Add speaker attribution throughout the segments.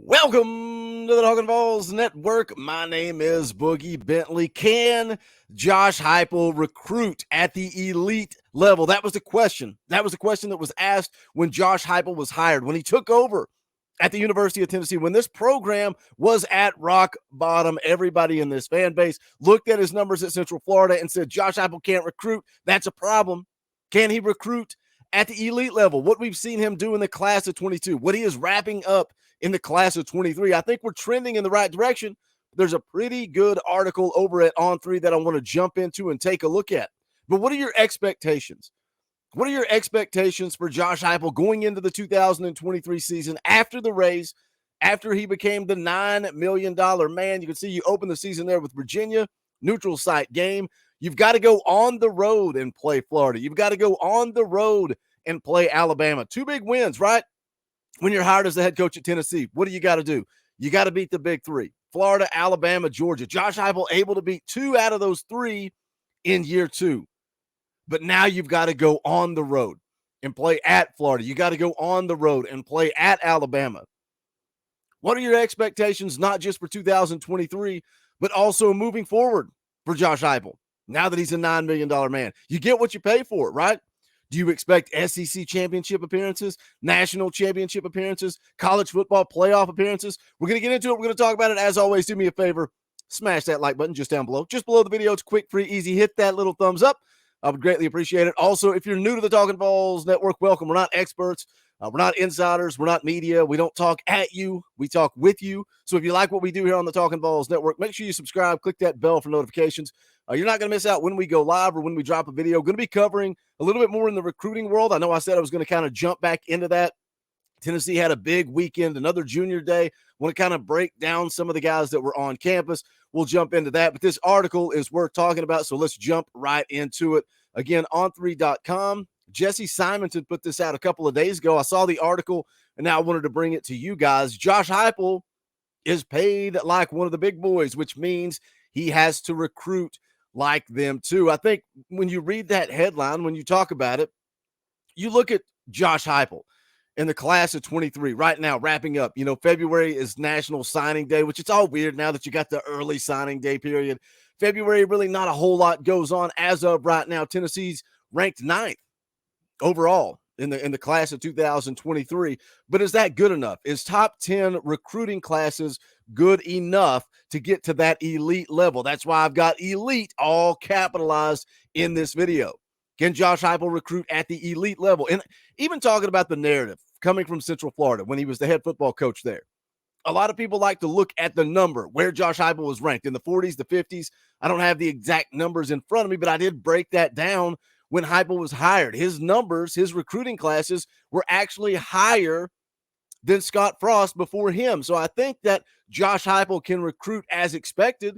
Speaker 1: Welcome to the Talkin VAWLS Network. My name is Boogie Bentley. Can Josh Heupel recruit at the elite level? That was the question. That was the question that was asked when Josh Heupel was hired, when he took over at the University of Tennessee, when this program was at rock bottom. Everybody in this fan base looked at his numbers at Central Florida and said, Josh Heupel can't recruit. That's a problem. Can he recruit at the elite level? What we've seen him do in the class of 22, what he is wrapping up in the class of 23, I think we're trending in the right direction. There's a pretty good article over at On3 that I want to jump into and take a look at. But what are your expectations? What are your expectations for Josh Heupel going into the 2023 season after the raise, after he became the $9 million man? You can see you open the season there with Virginia, neutral site game. You've got to go on the road and play Florida. You've got to go on the road and play Alabama. 2 big wins, right? When you're hired as the head coach at Tennessee, what do you got to do? You got to beat the big 3, Florida, Alabama, Georgia. Josh Heupel able to beat 2 out of those 3 in year 2. But now you've got to go on the road and play at Florida. You got to go on the road and play at Alabama. What are your expectations, not just for 2023, but also moving forward for Josh Heupel? Now that he's a $9 million man, you get what you pay for, right? Do you expect SEC championship appearances, national championship appearances, college football playoff appearances? We're going to get into it. We're going to talk about it. As always, do me a favor. Smash that like button just down below. Just below the video. It's quick, free, easy. Hit that little thumbs up. I would greatly appreciate it. Also, if you're new to the Talkin VAWLS Network, welcome. We're not experts. We're not insiders. We're not media. We don't talk at you. We talk with you. So if you like what we do here on the Talkin VAWLS Network, make sure you subscribe. Click that bell for notifications. You're not going to miss out when we go live or when we drop a video. Going to be covering a little bit more in the recruiting world. I know I said I was going to kind of jump back into that. Tennessee had a big weekend, another junior day. Want to kind of break down some of the guys that were on campus. We'll jump into that. But this article is worth talking about, so let's jump right into it. Again, on3.com. Jesse Simonton put this out a couple of days ago. I saw the article, and now I wanted to bring it to you guys. Josh Heupel is paid like one of the big boys, which means he has to recruit like them too. I think when you read that headline, when you talk about it, you look at Josh Heupel in the class of 23 right now, wrapping up. You know, February is National Signing Day, which it's all weird now that you got the early signing day period. February, really not a whole lot goes on as of right now. Tennessee's ranked 9th overall in the class of 2023. But is that good enough? Is top 10 recruiting classes good enough to get to that elite level? That's why I've got elite all capitalized in this video. Can Josh Heupel recruit at the elite level? And even talking about the narrative coming from Central Florida when he was the head football coach there. A lot of people like to look at the number where Josh Heupel was ranked in the 40s, the 50s. I don't have the exact numbers in front of me, but I did break that down when Heupel was hired. His numbers, his recruiting classes were actually higher than Scott Frost before him. So I think that Josh Heupel can recruit as expected.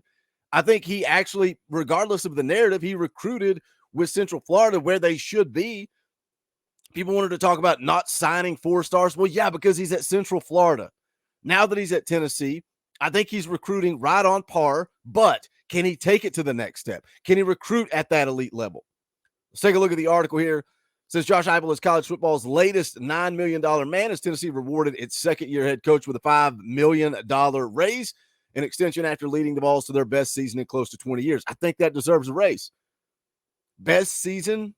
Speaker 1: I think he actually, regardless of the narrative, he recruited with Central Florida where they should be. People wanted to talk about not signing 4 stars. Well, yeah, because he's at Central Florida. Now that he's at Tennessee, I think he's recruiting right on par, but can he take it to the next step? Can he recruit at that elite level? Let's take a look at the article here. It says Josh Heupel is college football's latest $9 million man as Tennessee rewarded its second-year head coach with a $5 million raise, an extension after leading the Vols to their best season in close to 20 years. I think that deserves a raise. Best season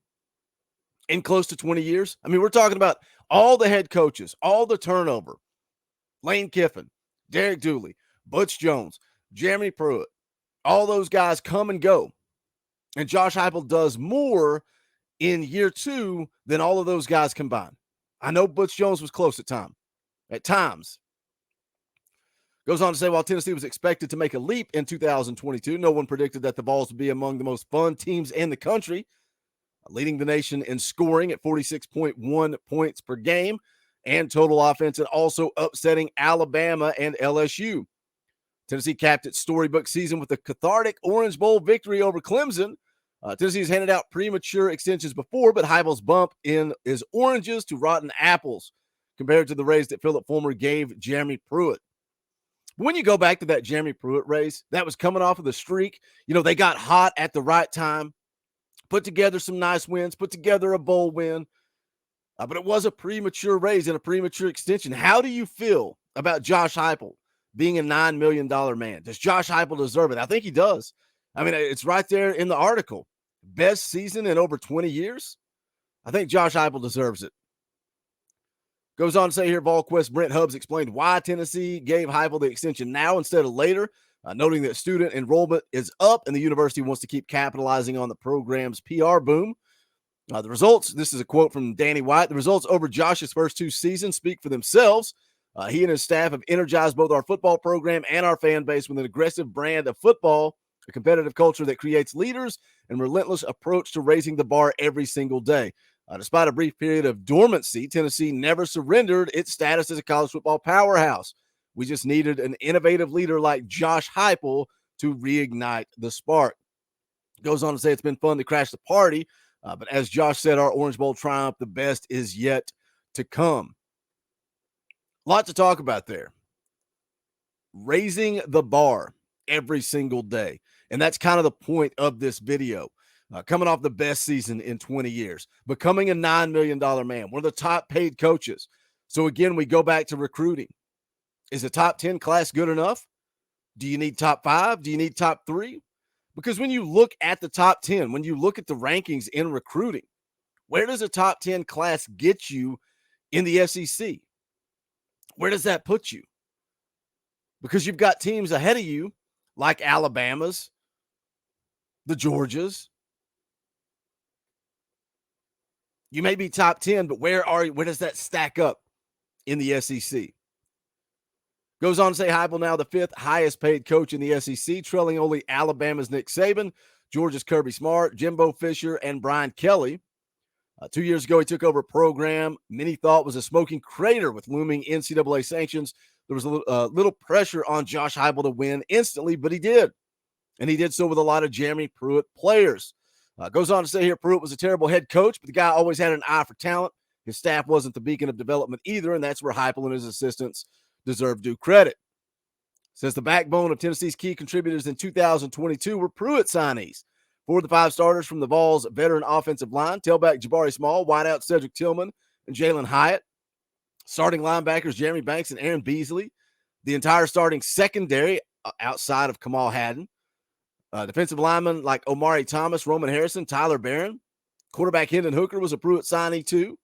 Speaker 1: in close to 20 years. I mean, we're talking about all the head coaches, all the turnover. Lane Kiffin, Derek Dooley, Butch Jones, Jeremy Pruitt, all those guys come and go. And Josh Heupel does more in year 2 than all of those guys combined. I know Butch Jones was close at times. Goes on to say, while Tennessee was expected to make a leap in 2022, no one predicted that the Vols would be among the most fun teams in the country, leading the nation in scoring at 46.1 points per game and total offense, and also upsetting Alabama and LSU. Tennessee capped its storybook season with a cathartic Orange Bowl victory over Clemson. Tennessee's handed out premature extensions before, but Heupel's bump in is oranges to rotten apples compared to the raise that Philip Fulmer gave Jeremy Pruitt. When you go back to that Jeremy Pruitt race, that was coming off of the streak. They got hot at the right time, put together some nice wins, put together a bowl win. But it was a premature raise and a premature extension. How do you feel about Josh Heupel being a $9 million man? Does Josh Heupel deserve it? I think he does. I mean, it's right there in the article. Best season in over 20 years. I think Josh Heupel deserves it. Goes on to say here, VolQuest Brent Hubbs explained why Tennessee gave Heupel the extension now instead of later, noting that student enrollment is up and the university wants to keep capitalizing on the program's PR boom. The results, this is a quote from Danny White, the results over Josh's first 2 seasons speak for themselves. He and his staff have energized both our football program and our fan base with an aggressive brand of football, a competitive culture that creates leaders, and relentless approach to raising the bar every single day. Despite a brief period of dormancy, Tennessee never surrendered its status as a college football powerhouse. We just needed an innovative leader like Josh Heupel to reignite the spark. Goes on to say it's been fun to crash the party. But as Josh said, our Orange Bowl triumph, the best is yet to come. A lot to talk about there. Raising the bar every single day. And that's kind of the point of this video. Coming off the best season in 20 years. Becoming a $9 million man. One of the top paid coaches. So again, we go back to recruiting. Is a top 10 class good enough? Do you need top 5? Do you need top 3? Because when you look at the top 10, when you look at the rankings in recruiting, where does a top 10 class get you in the SEC? Where does that put you? Because you've got teams ahead of you like Alabama's, the Georgias. You may be top 10, but where are you? Where does that stack up in the SEC? Goes on to say Heupel now the 5th highest paid coach in the SEC, trailing only Alabama's Nick Saban, Georgia's Kirby Smart, Jimbo Fisher, and Brian Kelly. 2 years ago, he took over a program many thought was a smoking crater with looming NCAA sanctions. There was a little pressure on Josh Heupel to win instantly, but he did. And he did so with a lot of Jeremy Pruitt players. Goes on to say here, Pruitt was a terrible head coach, but the guy always had an eye for talent. His staff wasn't the beacon of development either, and that's where Heupel and his assistants deserve due credit. Says the backbone of Tennessee's key contributors in 2022 were Pruitt signees. 4 of the 5 starters from the VAWLS veteran offensive line, tailback Jabari Small, wideout Cedric Tillman, and Jalen Hyatt. Starting linebackers Jeremy Banks and Aaron Beasley. The entire starting secondary outside of Kamal Haddon. Defensive linemen like Omari Thomas, Roman Harrison, Tyler Barron. Quarterback Hendon Hooker was a Pruitt signee too.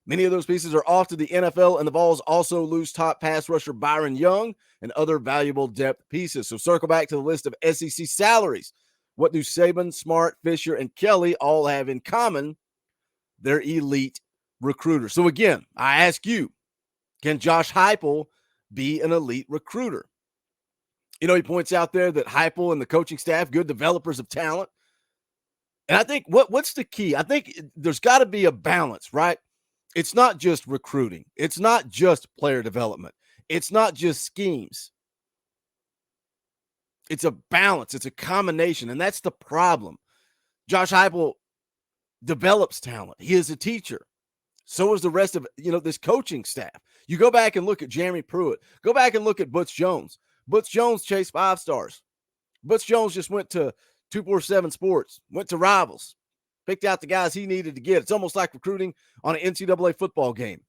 Speaker 1: Many of those pieces are off to the NFL, and the Vols also lose top pass rusher Byron Young and other valuable depth pieces. So circle back to the list of SEC salaries. What do Saban, Smart, Fisher, and Kelly all have in common? They're elite recruiters. So again, I ask you, can Josh Heupel be an elite recruiter? He points out there that Heupel and the coaching staff, good developers of talent. And I think what's the key? I think there's got to be a balance, right? It's not just recruiting. It's not just player development. It's not just schemes. It's a balance. It's a combination. And that's the problem. Josh Heupel develops talent. He is a teacher. So is the rest of, this coaching staff. You go back and look at Jeremy Pruitt. Go back and look at Butch Jones. Butch Jones chased 5 stars. Butch Jones just went to 247 Sports, went to Rivals, picked out the guys he needed to get. It's almost like recruiting on an NCAA football game.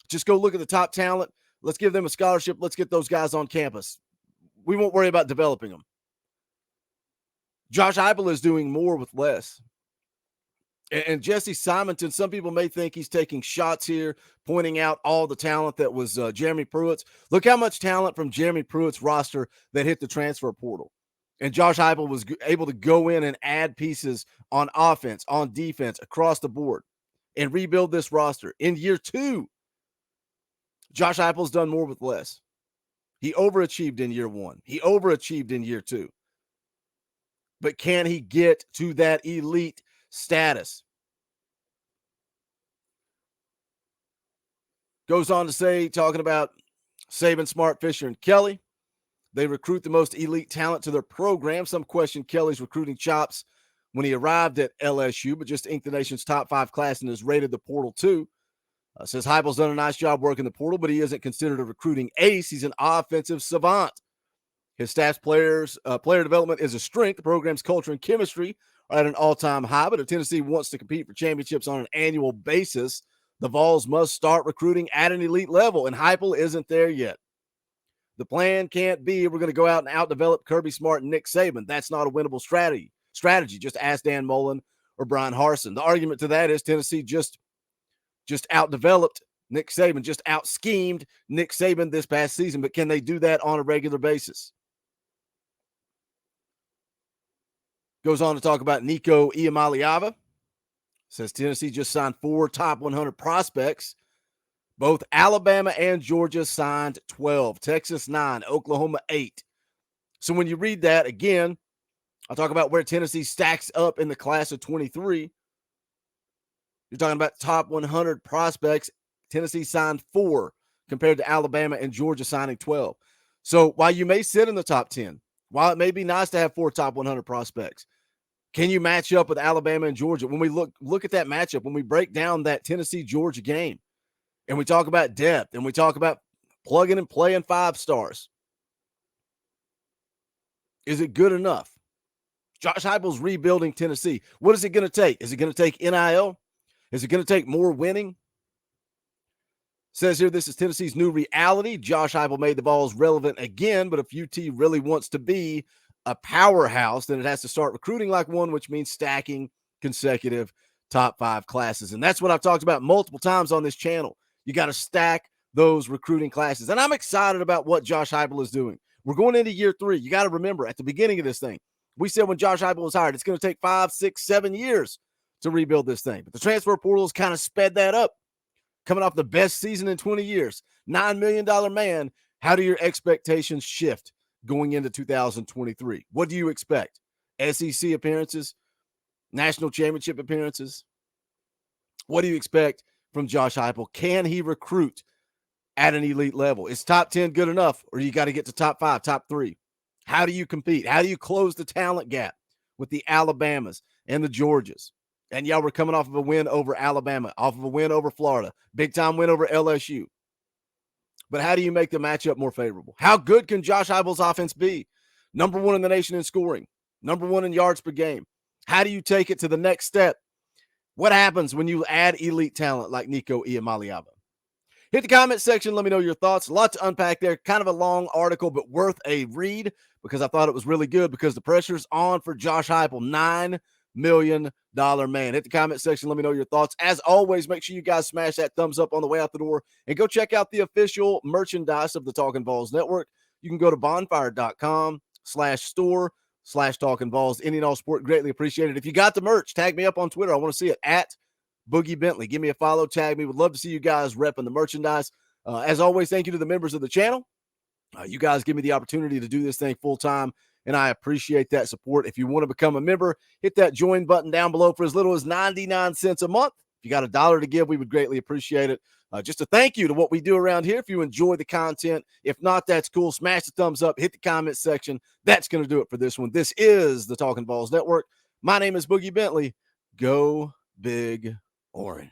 Speaker 1: Just go look at the top talent. Let's give them a scholarship. Let's get those guys on campus. We won't worry about developing them. Josh Heupel is doing more with less. And Jesse Simonton, some people may think he's taking shots here, pointing out all the talent that was Jeremy Pruitt's. Look how much talent from Jeremy Pruitt's roster that hit the transfer portal. And Josh Heupel was able to go in and add pieces on offense, on defense, across the board, and rebuild this roster. In year 2, Josh Heupel's done more with less. He overachieved in year 1. He overachieved in year 2. But can he get to that elite status? Goes on to say, talking about Saban, Smart, Fisher, and Kelly, They recruit the most elite talent to their program. Some question Kelly's recruiting chops when he arrived at LSU, but just inked the nation's top 5 class and has rated the portal too. Says Heupel's done a nice job working the portal, but he isn't considered a recruiting ace. He's an offensive savant. His staff's player development is a strength. The program's culture and chemistry are at an all-time high, but if Tennessee wants to compete for championships on an annual basis, the Vols must start recruiting at an elite level, and Heupel isn't there yet. The plan can't be we're going to go out and out-develop Kirby Smart and Nick Saban. That's not a winnable strategy. Just ask Dan Mullen or Brian Harsin. The argument to that is Tennessee just out-developed Nick Saban, just out-schemed Nick Saban this past season, but can they do that on a regular basis? Goes on to talk about Nico Iamaleava. Says Tennessee just signed 4 top 100 prospects. Both Alabama and Georgia signed 12. Texas 9, Oklahoma 8. So when you read that, again, I'll talk about where Tennessee stacks up in the class of 23. You're talking about top 100 prospects. Tennessee signed 4 compared to Alabama and Georgia signing 12. So while you may sit in the top 10, while it may be nice to have 4 top 100 prospects, can you match up with Alabama and Georgia? When we look at that matchup, when we break down that Tennessee-Georgia game, and we talk about depth, and we talk about plugging and playing 5 stars, is it good enough? Josh Heupel's rebuilding Tennessee. What is it going to take? Is it going to take NIL? Is it going to take more winning? Says here, this is Tennessee's new reality. Josh Heupel made the Vols relevant again, but if UT really wants to be a powerhouse, then it has to start recruiting like one, which means stacking consecutive top 5 classes. And that's what I've talked about multiple times on this channel. You got to stack those recruiting classes. And I'm excited about what Josh Heupel is doing. We're going into year 3. You got to remember, at the beginning of this thing, we said when Josh Heupel was hired, it's going to take 5, 6, 7 years to rebuild this thing. But the transfer portal has kind of sped that up. Coming off the best season in 20 years, $9 million man, how do your expectations shift going into 2023? What do you expect? SEC appearances? National championship appearances? What do you expect from Josh Heupel? Can he recruit at an elite level? Is top 10 good enough, or you got to get to top 5, top 3? How do you compete? How do you close the talent gap with the Alabamas and the Georgias? And y'all were coming off of a win over Alabama, off of a win over Florida, big-time win over LSU. But how do you make the matchup more favorable? How good can Josh Heupel's offense be? Number 1 in the nation in scoring, number 1 in yards per game. How do you take it to the next step? What happens when you add elite talent like Nico Iamaleava? Hit the comment section. Let me know your thoughts. A lot to unpack there. Kind of a long article, but worth a read because I thought it was really good because the pressure's on for Josh Heupel. $9 million man. Hit the comment section. Let me know your thoughts. As always, make sure you guys smash that thumbs up on the way out the door and go check out the official merchandise of the Talkin' VAWLS Network. You can go to bonfire.com/store/Talkin' VAWLS. Any and all support, greatly appreciated. If you got the merch, tag me up on Twitter. I want to see it at Boogie Bentley. Give me a follow, tag me. Would love to see you guys repping the merchandise. As always, thank you to the members of the channel. You guys give me the opportunity to do this thing full time, and I appreciate that support. If you want to become a member, hit that join button down below for as little as 99 cents a month. If you got $1 to give, we would greatly appreciate it. Just a thank you to what we do around here. If you enjoy the content, if not, that's cool. Smash the thumbs up, hit the comment section. That's going to do it for this one. This is the Talkin' VAWLS Network. My name is Boogie Bentley. Go Big Orange.